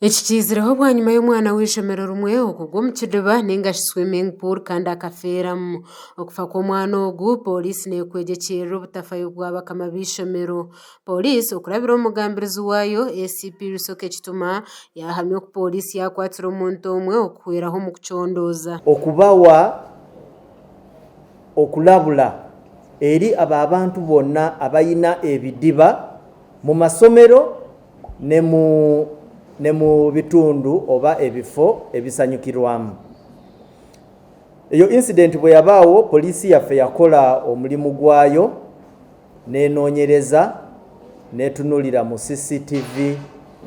Ekikiziraho bwanyuma y'omwana w'ishomero rumwe okugwa omu kidiba ninga swimming pool kandi akafeeramu. Okufa kw'omwana ogu poliisi nekwegyekyeerera obutafayo bwa bakama b'ishomero. Poliisi okurabira omugambirizi waayo ACP Lusoke Kituma yahamya oku poliisi yakwatire omuntu omwe okuhweraho mu kucondooza. Okubawa okulabula eri abantu bonna abayina ebidiba mu masomero ne mu bitundu oba ebifo ebisanyukirwamu. Eyo incident bwe yabaawo, poliisi yaffe yakola omulimu gwayo nenoonyereza netunulira mu CCTV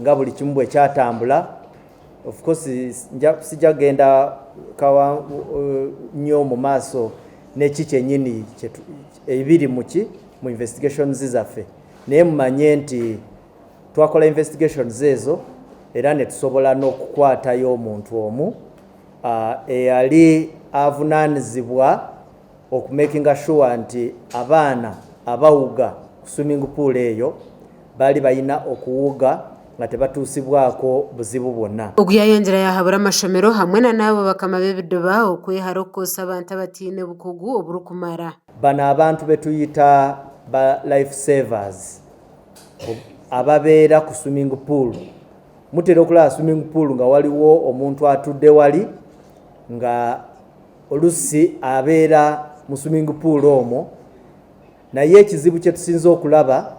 nga buli kimu bwe kyatambula. Of course sijagenda kawa nnyo mu maaso n'eki kyennyini ebiri mu investigations zaffe, naye mumanye nti twakola investigations ezo era ne tusobola n'okukwatayo omuntu omu eyali avunaanizibwa okumakinga sure nti abaana abawuga ku swimming pool eyo baali balina okuwuga nga tebatuusibwako buzibu bwonna. Ogu yayongera yahabura amashomero hamwe na n'abo bakama b'ebidiba okwehara okukozesa abantu abatiine bukugu oburukumara. Bano abantu betuyita ba life savers ababeera ku swimming pool. Mutera okulaba swimming pool nga waliwo omuntu atudde wali nga olusi abeera mu swimming pool omwo, naye ekizibu kye tusinza okulaba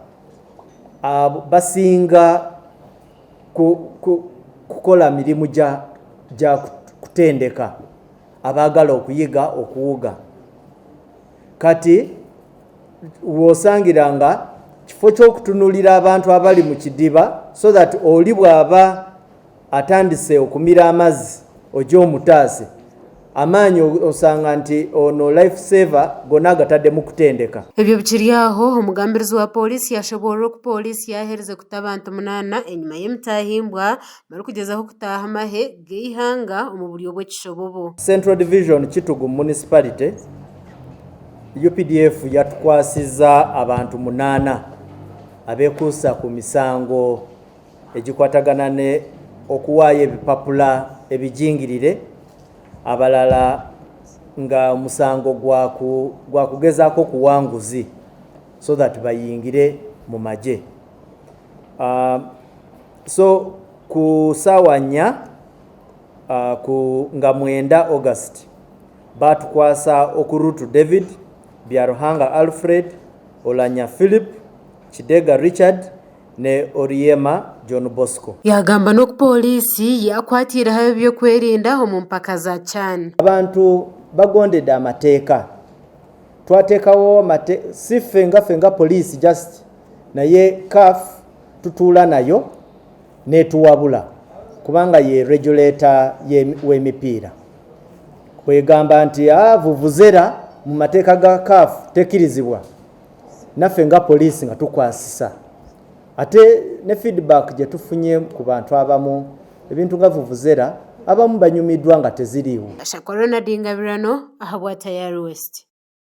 basinga kukola mirimu gya kutendeka abaagala okuyiga okuwuga. Kati wosangiranga kifo ky'okutunulira abantu abali mu kidiba so that oli bw'aba atandise okumira amazzi ojja omutaase amaanyi osanga nti ono life saver gonna agatadde mu kutendeka. Ebyo bikiri aho, omugambirizi wa poliisi yashoboorera oku poliisi yahereze kuta abantu 8 enyuma y'emitahimbwa bari kugezaho kutaaha amahe g'eihanga omu buryo bw'ekishobobo. Central Division Kitugu Municipality UPDF yatukwasiza abantu 8 abeekuusa ku misango egikwatagana ne okuwaayo ebipapula ebijingirire, abalala nga musango gwa kugezaako kuwanguzi so that bayingire mu magye. So ku ssaawa 4 nga 9 August batukwasa Okurutu David, Byaruhanga Alfred, Olanya Philip, Kidega Richard ne Oriema John Bosco. Yagamba n'oku poliisi yakwatireho ebyokwerinda omu mpaka za Chan. Abantu bagondedde amateeka. Twateekawo si ffe nga poliisi just, naye CAF tutuula nayo netuwabula kubanga ye regulator w'emipiira. Kwegamba nti vuvuzera mu mateeka ga CAF tekirizibwa, naffe nga poliisi nga tukwasisa. Ate ne feedback gye tufunye ku bantu abamu ebintu nga vuvuzera abamu banyumiddwa nga teziriiwo. Shakorona Dingabirano ahabwa Tayari West.